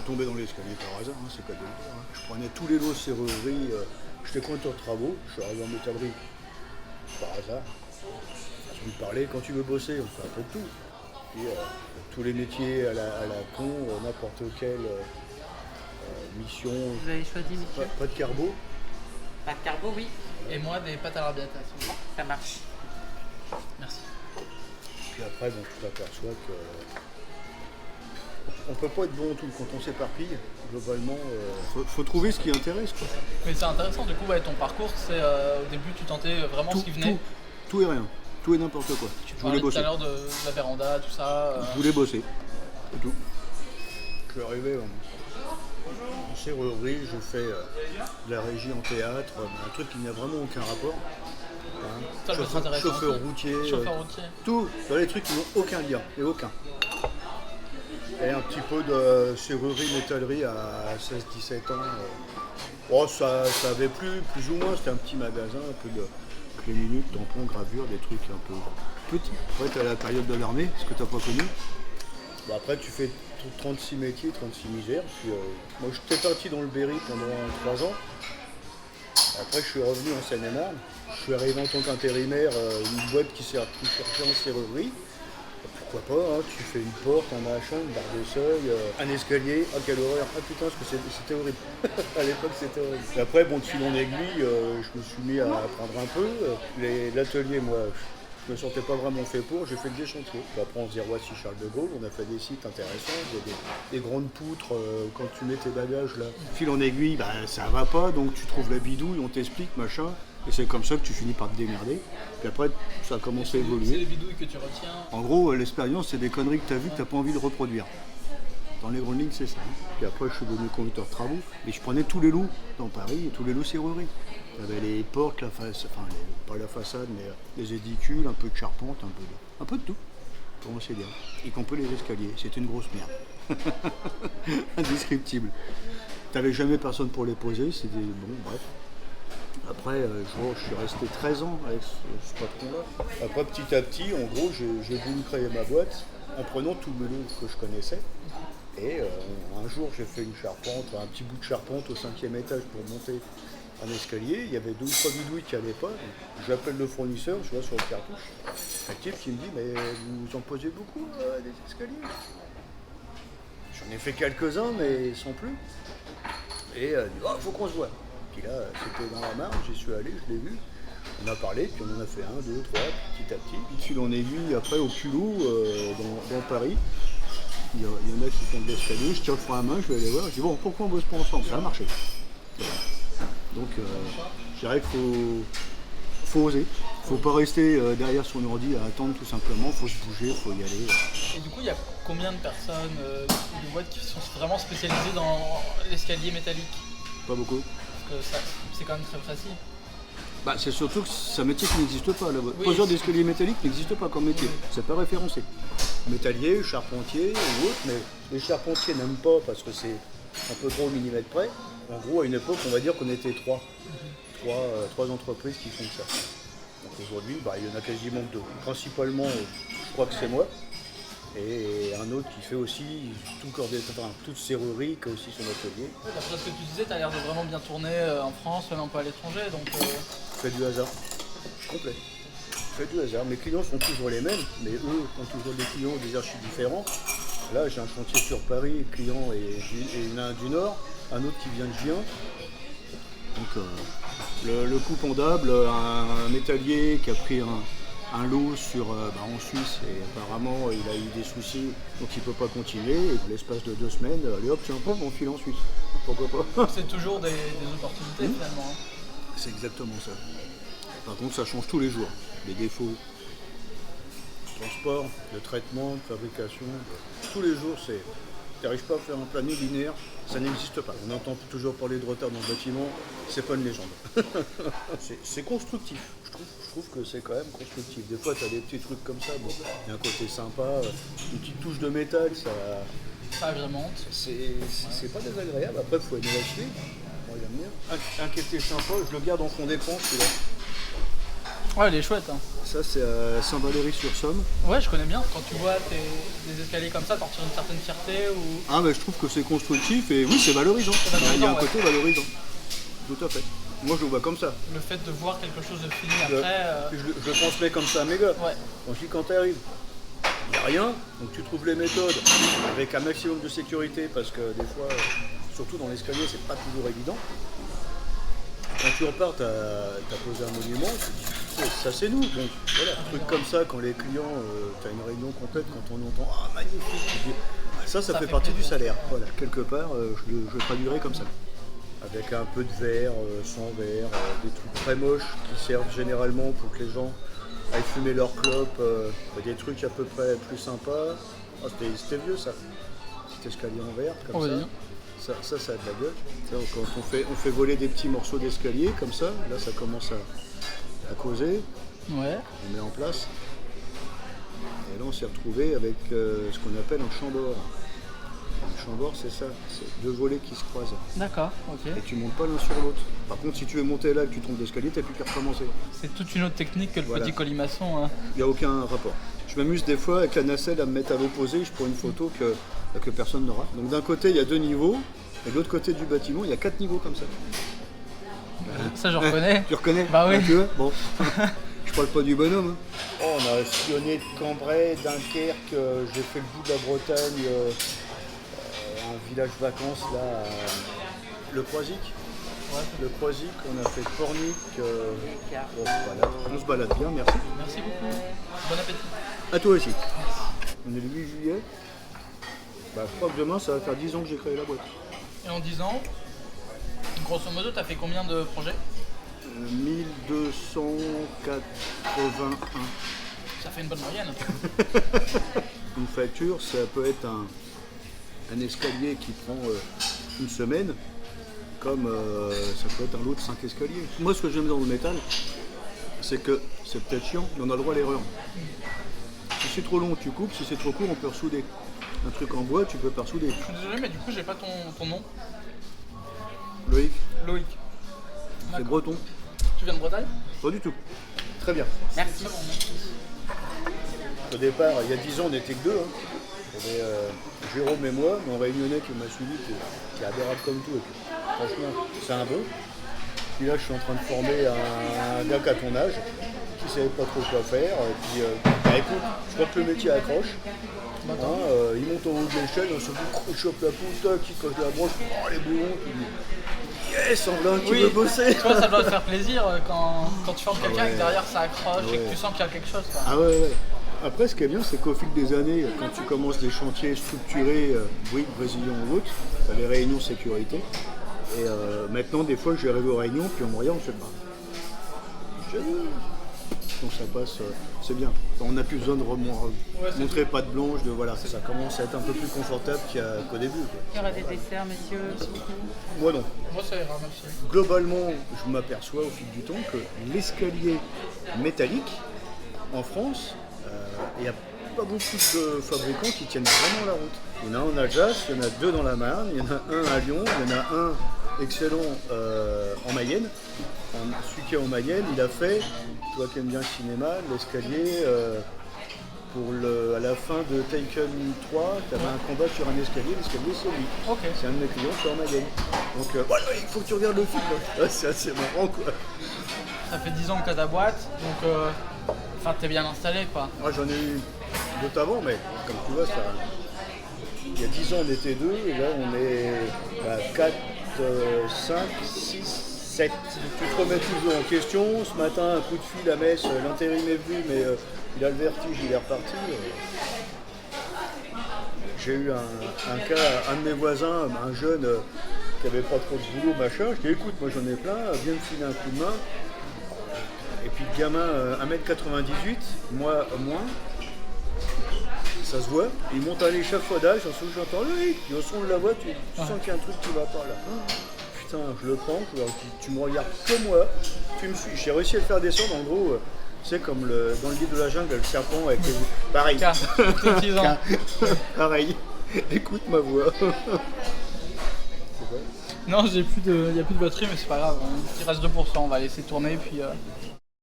tombé dans l'escalier par hasard, c'est pas de le dire. Je prenais tous les lots de serrurerie, j'étais compteur de travaux, je suis arrivé en métallerie par hasard. Je lui parlais, quand tu veux bosser, on fait un peu de tout. Puis tous les métiers à la con, n'importe quelle mission. Vous avez choisi, monsieur? Pas de carbo. Pas de carbo, oui. Et moi, des pâtes à l'arbiata. Ça marche. Merci. Puis après, bon, tu t'aperçois que on peut pas être bon en tout. Quand on s'éparpille, globalement, faut trouver ce qui intéresse, quoi. Mais c'est intéressant, du coup, ton parcours, c'est au début, tu tentais vraiment ce qui venait. Tout et rien. Tout et n'importe quoi. Tu Je parlais voulais tout à bosser. l'heure de la véranda, tout ça. Je voulais bosser. C'est tout. Je suis arrivé en serrurerie, je fais de la régie en théâtre, un truc qui n'a vraiment aucun rapport. Ça, je trouve intéressant Chauffeur aussi. routier. Chauffeur routier. Tout, dans les trucs qui n'ont aucun lien, et aucun. Et un petit peu de serrurerie, métallerie à 16-17 ans. Oh, ça avait plus ou moins, c'était un petit magasin, un peu de clés minutes, tampons, gravures, des trucs un peu petits. Après, tu as la période de l'armée, ce que tu n'as pas connu. Bon, après, tu fais 36 métiers, 36 misères. Puis, moi, j'étais parti dans le Berry pendant 3 ans. Après, je suis revenu en Seine-et-Marne. Je suis arrivé en tant qu'intérimaire, une boîte qui cherchait en serrurerie. Pourquoi pas, hein, tu fais une porte, un machin, une barre de seuil, un escalier. Ah, quelle horreur. Ah putain, c'était horrible. À l'époque, c'était horrible. Et après, bon, de fil en aiguille, je me suis mis à apprendre un peu. L'atelier, moi, je me sentais pas vraiment fait pour. J'ai fait que des chantiers. Puis après, on faisait Roissy Charles de Gaulle. On a fait des sites intéressants. Il y a des grandes poutres. Quand tu mets tes bagages là, fil en aiguille, bah, ça va pas. Donc tu trouves la bidouille, on t'explique, machin. Et c'est comme ça que tu finis par te démerder. Puis après, ça a commencé à C'est évoluer. les bidouilles que tu retiens. En gros, l'expérience, c'est des conneries que tu as vues que tu n'as pas envie de reproduire. Dans les grandes lignes, c'est ça. Puis après, je suis devenu conducteur de travaux. Et je prenais tous les lots dans Paris et tous les lots serrurerie. Il y avait les portes, pas la façade, mais les édicules, un peu de charpente, un peu de tout. Pour moi, c'est bien. Y compris les escaliers. C'était une grosse merde. Indescriptible. Tu n'avais jamais personne pour les poser. C'était bon, bref. Après, je suis resté 13 ans avec ce patron-là. Après, petit à petit, en gros, j'ai voulu créer ma boîte en prenant tout le lot que je connaissais. Et un jour, j'ai fait une charpente, un petit bout de charpente au 5e étage pour monter un escalier. Il y avait 2 ou 3 bidouilles qui n'allaient pas. J'appelle le fournisseur, je vois sur le cartouche, un type qui me dit « Mais vous en posez beaucoup des escaliers ?» J'en ai fait quelques-uns, mais sans plus. Et il dit « Oh, faut qu'on se voit !» Puis là, c'était dans la Marne, j'y suis allé, je l'ai vu. On a parlé, puis on en a fait 1, 2, 3, petit à petit. De fil en aiguille, après au culot, dans Paris, il y en a qui font de l'escalier, je tire le frein à main, je vais aller voir, je dis bon, pourquoi on bosse pas ensemble? Ça a marché. Voilà. Donc, je dirais qu'il faut oser. Faut pas rester derrière son ordi à attendre tout simplement, faut se bouger, faut y aller. Et du coup, il y a combien de personnes, de boîtes qui sont vraiment spécialisées dans l'escalier métallique? Pas beaucoup. Parce que c'est quand même très précis. Bah, c'est surtout que c'est un métier qui n'existe pas. Le poseur d'escalier métallique n'existe pas comme métier. C'est pas référencé. Métallier, charpentier ou autre, mais les charpentiers n'aiment pas parce que c'est un peu trop au millimètre près. En gros, à une époque, on va dire qu'on était trois entreprises qui font ça. Donc aujourd'hui, il y en a quasiment 2. Principalement, je crois que c'est moi. Et un autre qui fait aussi toute serrurerie, qui a aussi son atelier. D'après ce que tu disais, tu as l'air de vraiment bien tourner en France, même un peu à l'étranger. Donc, Je fais du hasard. Complet. Je fais du hasard. Mes clients sont toujours les mêmes, mais eux ont toujours des clients des archives différents. Là, j'ai un chantier sur Paris, le client est un du Nord, un autre qui vient de Gien. Donc le coup pendable, un métallier qui a pris un lot en Suisse et apparemment il a eu des soucis donc il ne peut pas continuer et dans l'espace de 2 semaines, allez hop, tiens pas, on file en Suisse. Pourquoi pas? C'est toujours des opportunités finalement. C'est exactement ça. Par contre ça change tous les jours. Les défauts, de transport, de traitement, de fabrication, tous les jours tu n'arrives pas à faire un planning linéaire, ça n'existe pas. On entend toujours parler de retard dans le bâtiment, c'est pas une légende. c'est constructif, je trouve que c'est quand même constructif. Des fois tu as des petits trucs comme ça, il y a un côté sympa, une petite touche de métal, Ça agrémente. C'est pas désagréable, après il faut aimer l'acheter. Moi j'aime bien. Un qui était sympa, je le garde en fond d'écran celui-là. Ouais, il est chouette. Hein. Ça, c'est à Saint-Valery-sur-Somme. Ouais, je connais bien. Quand tu vois des escaliers comme ça, t'en retires une certaine fierté ou... Ah, mais je trouve que c'est constructif et oui, c'est valorisant. C'est valorisant, Il y a un ouais. côté valorisant. Tout à fait. Moi, je le vois comme ça. Le fait de voir quelque chose de fini Je- après... Je le transmets comme ça à mes gars. Ouais. Quand tu arrives, il n'y a rien, donc tu trouves les méthodes avec un maximum de sécurité parce que des fois, surtout dans l'escalier, c'est pas toujours évident. Quand tu repars, tu as posé un monument, tu te dis, ça c'est nous. Donc voilà, un truc comme ça, quand les clients, tu as une réunion complète, quand on entend ah magnifique, tu te dis, ça fait partie du salaire. Voilà, quelque part, je le traduirais comme ça. Avec un peu de verre, sans verre, des trucs très moches qui servent généralement pour que les gens aillent fumer leur clope, des trucs à peu près plus sympas. Ah, c'était vieux ça, cet escalier en verre comme On va ça. dire. Ça a de la gueule. Ça, quand on fait voler des petits morceaux d'escalier comme ça, là ça commence à causer, Ouais. on met en place. Et là on s'est retrouvé avec ce qu'on appelle un chambord. Un chambord c'est ça, c'est deux volets qui se croisent. D'accord, ok. Et tu montes pas l'un sur l'autre. Par contre si tu veux monter là et que tu tombes d'escalier, t'as plus qu'à recommencer. C'est toute une autre technique que le Voilà. petit colimaçon. Hein. Il n'y a aucun rapport. Je m'amuse des fois avec la nacelle à me mettre à l'opposé, je prends une photo que personne n'aura. Donc d'un côté il y a 2 niveaux, et de l'autre côté du bâtiment il y a 4 niveaux comme ça. Ça, je reconnais. Tu reconnais? Bah oui. Tu vois bon. Je parle pas du bonhomme. Hein. Oh, on a sillonné de Cambrai, Dunkerque, j'ai fait le bout de la Bretagne, un village vacances là, le Croisic. Ouais. Le Croisic, on a fait Pornic. On se balade bien, merci. Merci beaucoup. Bon appétit. À toi aussi. On est le 8 juillet. Bah, je crois que demain ça va faire 10 ans que j'ai créé la boîte. Et en 10 ans, grosso modo, t'as fait combien de projets? 1281. Ça fait une bonne moyenne. Une facture, ça peut être un escalier qui prend une semaine, comme ça peut être un lot de 5 escaliers. Moi, ce que j'aime dans le métal, c'est que c'est peut-être chiant, mais on a le droit à l'erreur. Si c'est trop long, tu coupes, si c'est trop court, on peut ressouder. Un truc en bois, tu peux pas ressouder. Je suis désolé, mais du coup, j'ai pas ton nom. Loïc, Loïc. c'est D'accord. breton. Tu viens de Bretagne? Pas du tout. Très bien. Merci. Très bon, merci. Au départ, il y a 10 ans, on n'était que deux. Hein. Il y avait Jérôme et moi, mon réunionnais qui m'a suivi, qui est adorable comme tout. Et puis, franchement, c'est un bon. Puis là, je suis en train de former un gars qui a ton âge, qui ne savait pas trop quoi faire. Et puis, bah, écoute, je crois que le métier accroche. Hein, il monte en haut de l'échelle, on se dit, il chope la poutre, qui coche la branche, oh les boulons, tu dis, yes, en blanc, qui Oui, veut bosser. toi, ça doit te faire plaisir quand tu formes quelqu'un et que Ouais. derrière ça accroche et que Ouais. tu sens qu'il y a quelque chose. Quoi. Ah ouais. Après, ce qui est bien, c'est qu'au fil des années, quand tu commences des chantiers structurés, briques, brésilien ou autres, tu as les réunions sécurité. Et maintenant, des fois, j'arrive aux réunions, puis on me regarde, on fait pas. Donc ça passe, c'est bien. On n'a plus besoin de c'est montrer patte blanche, voilà, ça commence à être un peu plus confortable qu'au début. Quoi. Il y aura des desserts, messieurs. Moi non. Moi, ça ira, merci. Globalement, je m'aperçois au fil du temps que l'escalier métallique, en France, il n'y a pas beaucoup de fabricants qui tiennent vraiment la route. Il y en a un en Alsace, il y en a 2 dans la Marne, il y en a un à Lyon, il y en a un excellent en Mayenne. Celui qui est en Mayenne, il a fait, toi qui aimes bien le cinéma, l'escalier à la fin de Taken 3, tu avais un combat sur un escalier, l'escalier c'est lui. Ok. C'est un de mes clients qui est en Mayenne. Donc voilà, il faut que tu regardes le film. Là. C'est assez marrant quoi. Ça fait 10 ans que tu as ta boîte, donc t'es bien installé quoi. Moi j'en ai eu d'autres avant, mais comme tu vois, il y a 10 ans on était 2, et là on est à 4, 5, 6, 7. Tu te remets toujours en question. Ce matin, un coup de fil à Metz, l'intérim est venu, mais il a le vertige, il est reparti. J'ai eu un cas, un de mes voisins, un jeune qui avait pas trop de boulot, machin. Je dis écoute, moi j'en ai plein, viens me filer un coup de main. Et puis le gamin, 1m98, moi moins, ça se voit, il monte à l'échafaudage, en dessous j'entends lui, et au son de la voix, tu sens qu'il y a un truc qui va pas là. Putain, je le prends, je leur dis, tu me regardes comme moi, tu me suis. J'ai réussi à le faire descendre, en gros, tu sais, comme dans le livre de la jungle, le serpent avec les... Pareil. Car, tous 10 ans. Pareil. Écoute ma voix. C'est quoi Non, il n'y a plus de batterie, mais c'est pas grave. Il reste 2%, on va laisser tourner, puis